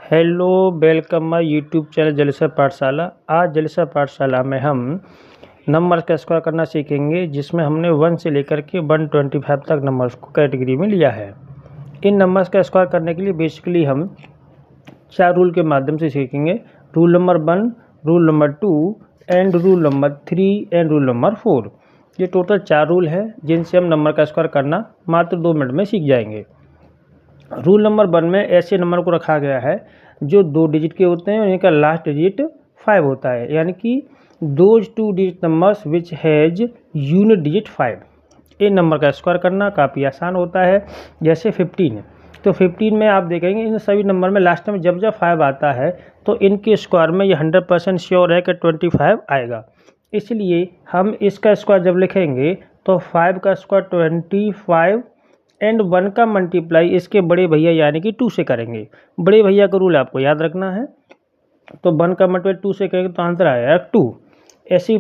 Hello, welcome my YouTube channel जलसा पाठशाला। आज जलसा पाठशाला में हम नंबर का स्क्वायर करना सीखेंगे, जिसमें हमने 1 से लेकर के 125 तक नंबर्स को कैटेगरी में लिया है। इन नंबर्स का स्क्वायर करने के लिए बेसिकली हम 4 रूल के माध्यम से सीखेंगे। Rule number 1, rule number 2 and rule number 3 and rule number 4। ये टोटल 4 रूल है जिनसे हम नंबर का स्क्वायर करना मात्र 2 मिनट में सीख जाएंगे। रूल नंबर 1 में ऐसे नंबर को रखा गया है जो 2 डिजिट के होते हैं और इनका लास्ट डिजिट 5 होता है, यानी कि those 2 digit numbers which has unit digit 5। In number का स्क्वायर करना काफ़ी आसान होता है। जैसे 15, तो 15 में आप देखेंगे इन सभी नंबर में लास्ट में जब 5 आता है तो इनके स्क्वायर में ये 100% श्योर है कि 25 आएगा। इसलिए हम इसका स्क्वायर जब लिखेंगे तो 5 का स्क्वायर 25 एंड 1 का मल्टीप्लाई इसके बड़े भैया यानी कि 2 से करेंगे। बड़े भैया का रूल आपको याद रखना है। तो 1 का मल्टीप्लाई 2 से करेंगे तो आंसर आएगा 2। ऐसे ही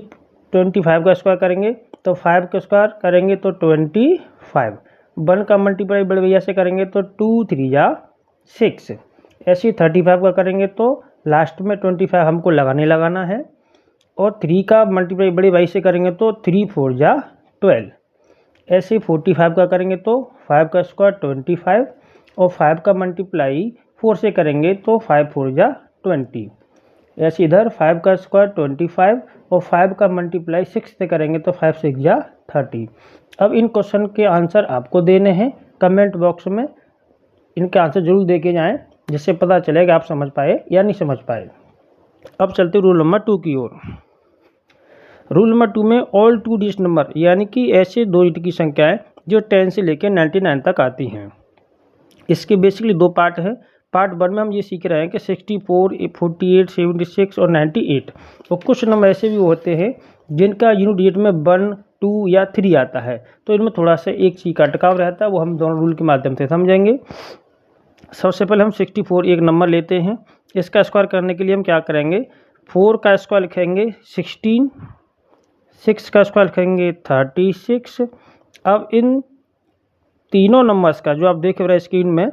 25 का स्क्वायर करेंगे तो 5 का स्क्वायर करेंगे तो 25। 1 का मल्टीप्लाई बड़े भैया से करेंगे तो 2 3 या 6। ऐसे ही 35 का करेंगे तो लास्ट में 25 हमको लगाना है। और 3 का मल्टीप्लाई बड़े भाई से करेंगे तो 3 4 या 12। ऐसे ही 45 का करेंगे तो 5 का स्क्वायर 25 और 5 का मल्टीप्लाई 4 से करेंगे तो 5 4 या 20। ऐसे इधर 5 का स्क्वायर 25 और 5 का मल्टीप्लाई 6 से करेंगे तो 5 6 या 30। अब इन क्वेश्चन के आंसर आपको देने हैं कमेंट बॉक्स में। इनके आंसर जरूर दे के जाएँ, जिससे पता चलेगा आप समझ पाए या नहीं समझ पाए। अब चलते रूल नंबर 2 की ओर। रूल नंबर 2 में ऑल 2 डिजिट नंबर यानी कि ऐसे 2 डिजिट की संख्याएं जो 10 से लेकर 99 तक आती हैं। इसके बेसिकली 2 पार्ट है। पार्ट 1 में हम ये सीख रहे हैं कि 64, 48, 76 और 98। और कुछ नंबर ऐसे भी होते हैं जिनका यूनिट डिजिट में 1 2 या 3 आता है, तो इनमें थोड़ा सा एक चीज का अटकाव रहता है, वो हम दोनों रूल के माध्यम से समझेंगे। सबसे पहले हम 64 एक नंबर लेते हैं। इसका स्क्वायर करने के लिए हम क्या करेंगे, 4 का स्क्वायर लिखेंगे 16, 6 का स्क्वायर लिखेंगे 36। अब इन तीनों नंबर्स का जो आप देख रहे हैं स्क्रीन में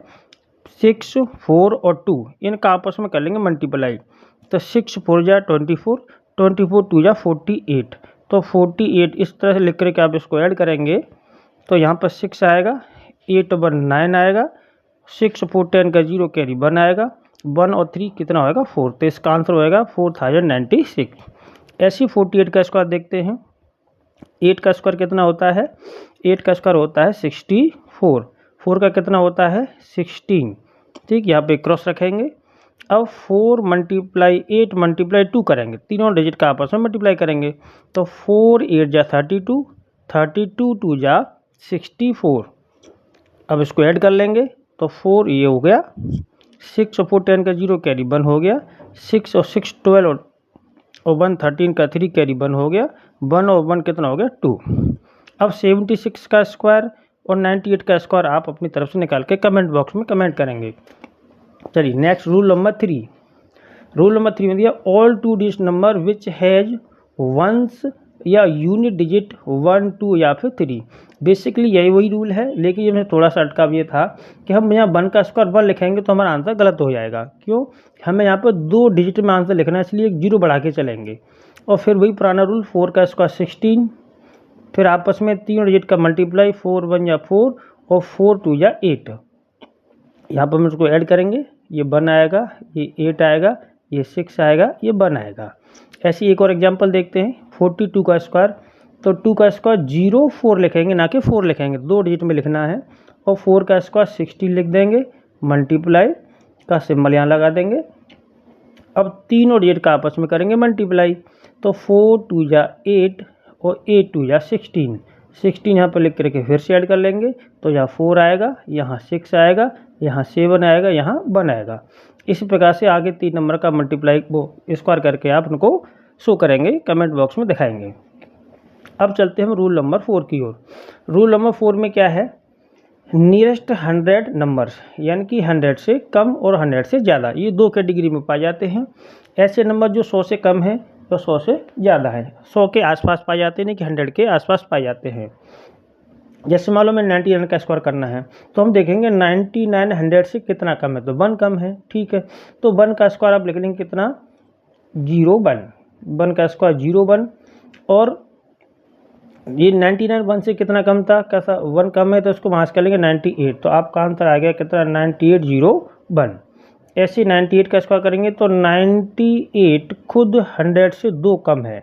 6 4 और 2 इनका आपस में कर लेंगे मल्टीप्लाई। तो 6 4 जा 24, 24 2 जा 48। तो 48 इस तरह से लिख करके आप इसको ऐड करेंगे तो यहाँ पर 6 आएगा, 8 1 9 आएगा, 6 4 10 का 0 कैरी 1 आएगा, 1 और 3 कितना होएगा 4। तो इसका आंसर होएगा 4096। ऐसी 48 का स्क्वायर देखते हैं। 8 का स्क्वायर कितना होता है, 8 का स्क्वायर होता है 64। 4 का कितना होता है 16। ठीक, यहाँ पे क्रॉस रखेंगे। अब 4 मल्टीप्लाई 8 मल्टीप्लाई 2 करेंगे, तीनों डिजिट का आपस में मल्टीप्लाई करेंगे। तो 4 8 जा 32, 32 2 जा 64। अब इसको ऐड कर लेंगे तो 4 ये हो गया, 6 और 4 10 का 0 कैरी 1 हो गया, 6 और 6 12 और 1 13 का 3 कैरी 1 हो गया, 1 और 1 कितना हो गया 2। अब 76 का स्क्वायर और 98 का स्क्वायर आप अपनी तरफ से निकाल के कमेंट बॉक्स में कमेंट करेंगे। चलिए next rule number 3। Rule number 3 में दिया all 2 digit number which has ones या यूनिट डिजिट 1 2 या फिर 3। बेसिकली यही वही रूल है, लेकिन इसमें थोड़ा सा अटकाव ये था कि हम यहाँ 1 का स्क्वायर 1 लिखेंगे तो हमारा आंसर गलत हो जाएगा। क्यों, हमें यहाँ पर 2 डिजिट में आंसर लिखना है, इसलिए एक 0 बढ़ा के चलेंगे। और फिर वही पुराना रूल 4 का स्क्वायर 16, फिर आपस में 3 डिजिट का मल्टीप्लाई 4 1 या 4 और 4 2 या 8। यहाँ पर हम इसको ऐड करेंगे, ये 1 आएगा, ये 8 आएगा, ये 6 आएगा, ये 1 आएगा। ऐसी एक और एग्जांपल देखते हैं 42 का स्क्वायर। तो 2 का स्क्वायर 0 4 लिखेंगे, ना कि 4 लिखेंगे, 2 डिजिट में लिखना है। और 4 का स्क्वायर 16 लिख देंगे, मल्टीप्लाई का सिंबल यहाँ लगा देंगे। अब तीनों डिजिट का आपस में करेंगे मल्टीप्लाई। तो 4 2 जा 8 और 8 2 जा 16। 16 यहाँ पर लिख करके फिर से ऐड कर लेंगे तो यहाँ 4 आएगा, यहाँ 6 आएगा, यहाँ 7 आएगा, यहाँ 1 आएगा। इसी प्रकार से आगे 3 नंबर का मल्टीप्लाई वो स्क्वायर करके आप उनको शो करेंगे, कमेंट बॉक्स में दिखाएंगे। अब चलते हैं हम रूल नंबर 4 की ओर। रूल नंबर 4 में क्या है, नियरेस्ट 100 नंबर्स यानी कि 100 से कम और 100 से ज़्यादा, ये 2 कैटेगरी में पाए जाते हैं। ऐसे नंबर जो 100 से कम है तो 100 से ज़्यादा है, 100 के आसपास पाए जाते हैं, नहीं कि 100 के आसपास पाए जाते हैं। जैसे मान लो मैं 99 का स्क्वायर करना है तो हम देखेंगे 99 100 से कितना कम है, तो 1 कम है, ठीक है। तो 1 का स्क्वायर आप लिख लेंगे कितना, 0 1, 1 का स्क्वायर 0 1, और ये 99 1 से कितना कम था, कैसा 1 कम है तो इसको वहाँ से कर लेंगे 98, तो आपका आंसर आ गया कितना 9801। ऐसे 98 का स्क्वायर करेंगे तो 98 खुद 100 से 2 कम है,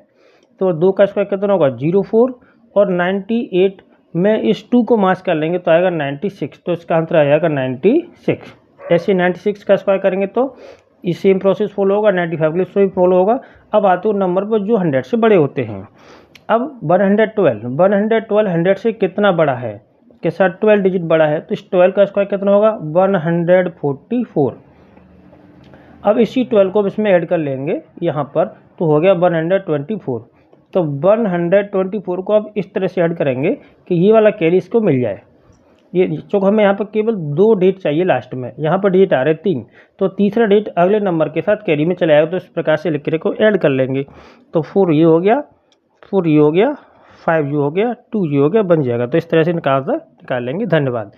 तो 2 का स्क्वायर कितना होगा 04, और 98 में इस 2 को मास कर लेंगे तो आएगा 96, तो इसका आंसर आ जाएगा 96। ऐसे 96 का स्क्वायर करेंगे तो ये सेम प्रोसेस फॉलो होगा, 95 के लिए सेम फॉलो होगा। अब आते हो नंबर पर जो 100 से बड़े होते हैं। अब 112 100 से कितना बड़ा है, के साथ 12 डिजिट बड़ा है, तो इस 12 का स्क्वायर कितना होगा 144। अब इसी 12 को इसमें ऐड कर लेंगे यहाँ पर, तो हो गया 124। तो 124 को अब इस तरह से ऐड करेंगे कि ये वाला कैरी इसको मिल जाए। ये चूँकि हमें यहाँ पर केवल 2 डिजिट चाहिए लास्ट में, यहाँ पर डिजिट आ रहे 3, तो तीसरा डिजिट अगले नंबर के साथ कैरी में चला आएगा, तो इस प्रकार से लिख को ऐड कर लेंगे। तो 4 ये हो गया, 4 ये हो गया, 5 ये हो गया, 2 ये हो गया, बन जाएगा। तो इस तरह से निकाल लेंगे। धन्यवाद।